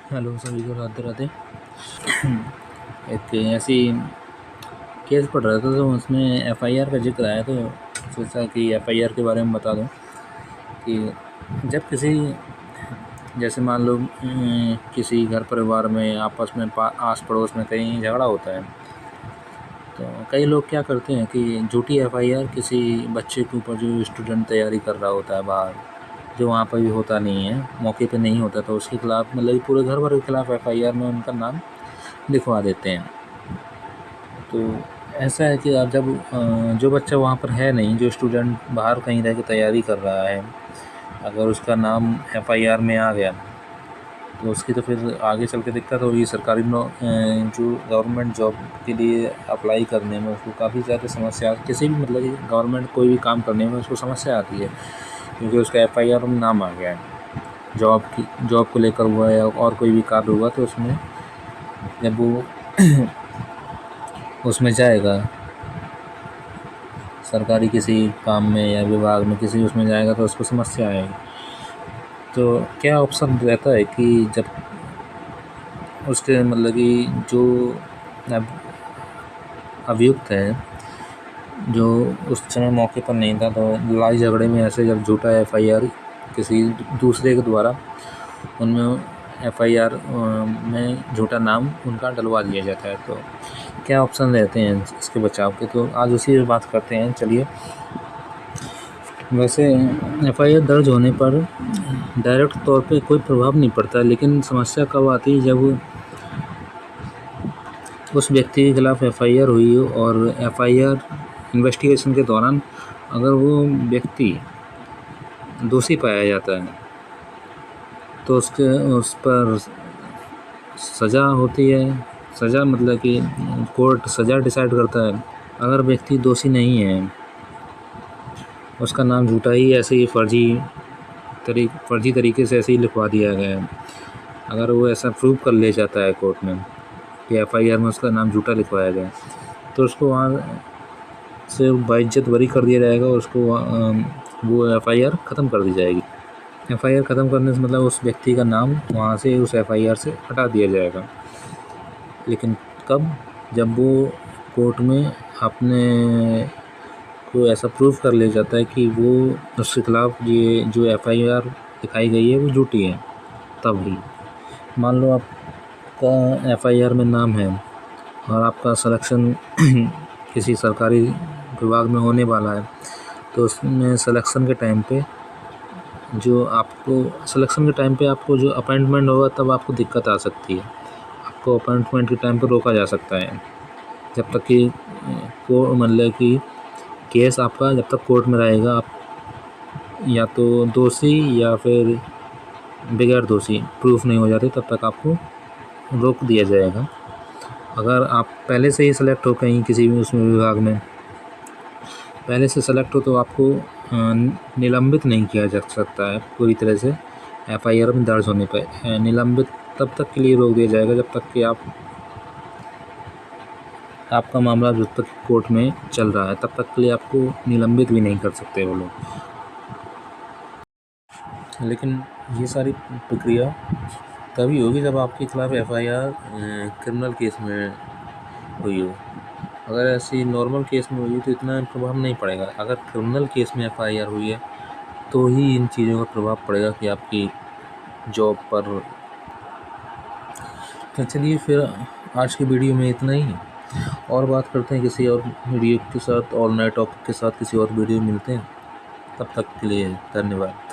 Hello सभी को राधे राधे। एक ऐसी केस पढ़ रहा था तो उसमें एफआईआर का जिक्र आया, तो सोचा कि एफआईआर के बारे में बता दूं कि जब किसी, जैसे मान लो किसी घर परिवार में आपस में आस पड़ोस में कहीं झगड़ा होता है, तो कई लोग क्या करते हैं कि झूठी एफआईआर किसी बच्चे के ऊपर जो स्टूडेंट तैयारी कर रहा होता है बाहर, जो वहाँ पर भी होता नहीं है, मौके पे नहीं होता, तो उसके खिलाफ मतलब पूरे घर भर के खिलाफ एफआईआर में उनका नाम लिखवा देते हैं। तो ऐसा है कि आप जब जो बच्चा वहाँ पर है नहीं, जो स्टूडेंट बाहर कहीं रह के तैयारी कर रहा है, अगर उसका नाम एफआईआर में आ गया तो उसकी तो फिर आगे चल के दिक्कत होगी। सरकारी जो गवर्नमेंट जॉब के लिए अप्लाई करने में उसको काफ़ी ज़्यादा समस्या, किसी भी मतलब कि गवर्नमेंट कोई भी काम करने में उसको समस्या आती है, क्योंकि उसका एफआईआर में नाम आ गया है। जॉब को लेकर हुआ या और कोई भी कार्य हुआ, तो उसमें जब वो उसमें जाएगा सरकारी किसी काम में या विभाग में किसी उसमें जाएगा तो उसको समस्या आएगी। तो क्या ऑप्शन रहता है कि जब उसके मतलब कि जो अभियुक्त है, जो उस समय मौके पर नहीं था, तो लड़ाई झगड़े में ऐसे जब झूठा एफआईआर किसी दूसरे के द्वारा उनमें एफआईआर में झूठा नाम उनका डलवा दिया जाता है, तो क्या ऑप्शन रहते हैं इसके बचाव के, तो आज उसी पर बात करते हैं। चलिए, वैसे एफआईआर दर्ज होने पर डायरेक्ट तौर पे कोई प्रभाव नहीं पड़ता, लेकिन समस्या कब आती है जब उस व्यक्ति के खिलाफ एफआईआर हुई हो और एफआईआर इन्वेस्टिगेशन के दौरान अगर वो व्यक्ति दोषी पाया जाता है तो उस पर सज़ा होती है। सज़ा मतलब कि कोर्ट सज़ा डिसाइड करता है। अगर व्यक्ति दोषी नहीं है, उसका नाम झूठा ही ऐसे ही फर्जी तरीके से ऐसे ही लिखवा दिया गया है, अगर वो ऐसा प्रूव कर ले जाता है कोर्ट में कि एफआईआर में उसका नाम झूठा लिखवाया गया, तो उसको वहाँ से बाइज्जत बरी कर दिया जाएगा, उसको वो एफआईआर ख़त्म कर दी जाएगी। एफआईआर ख़त्म करने से मतलब उस व्यक्ति का नाम वहाँ से उस एफआईआर से हटा दिया जाएगा। लेकिन कब? जब वो कोर्ट में अपने को ऐसा प्रूफ कर ले जाता है कि वो उसके खिलाफ ये जो एफआईआर दिखाई गई है वो झूठी है। तब ही मान लो आपका एफआईआर में नाम है और आपका सिलेक्शन किसी सरकारी विभाग में होने वाला है, तो उसमें सिलेक्शन के टाइम पे आपको जो अपॉइंटमेंट होगा तब आपको दिक्कत आ सकती है। आपको अपॉइंटमेंट के टाइम पे रोका जा सकता है जब तक कि मतलब कि केस आपका जब तक कोर्ट में रहेगा, आप या तो दोषी या फिर बगैर दोषी प्रूफ नहीं हो जाते, तब तक आपको रोक दिया जाएगा। अगर आप पहले से ही सेलेक्ट हो कहीं किसी भी उसमें विभाग में पहले से सेलेक्ट हो, तो आपको निलंबित नहीं किया जा सकता है पूरी तरह से। एफआईआर में दर्ज होने पर निलंबित तब तक के लिए रोक दिया जाएगा जब तक कि आपका मामला जब तक कोर्ट में चल रहा है, तब तक के लिए आपको निलंबित भी नहीं कर सकते वो लोग। लेकिन ये सारी प्रक्रिया तभी होगी जब आपके खिलाफ एफआईआर क्रिमिनल केस में हुई हो। अगर ऐसी नॉर्मल केस में हुई तो इतना प्रभाव नहीं पड़ेगा। अगर क्रिमिनल केस में एफआईआर हुई है तो ही इन चीज़ों का प्रभाव पड़ेगा कि आपकी जॉब पर। तो चलिए, फिर आज की वीडियो में इतना ही, और बात करते हैं किसी और वीडियो के साथ और नए टॉपिक के साथ किसी और वीडियो मिलते हैं। तब तक के लिए धन्यवाद।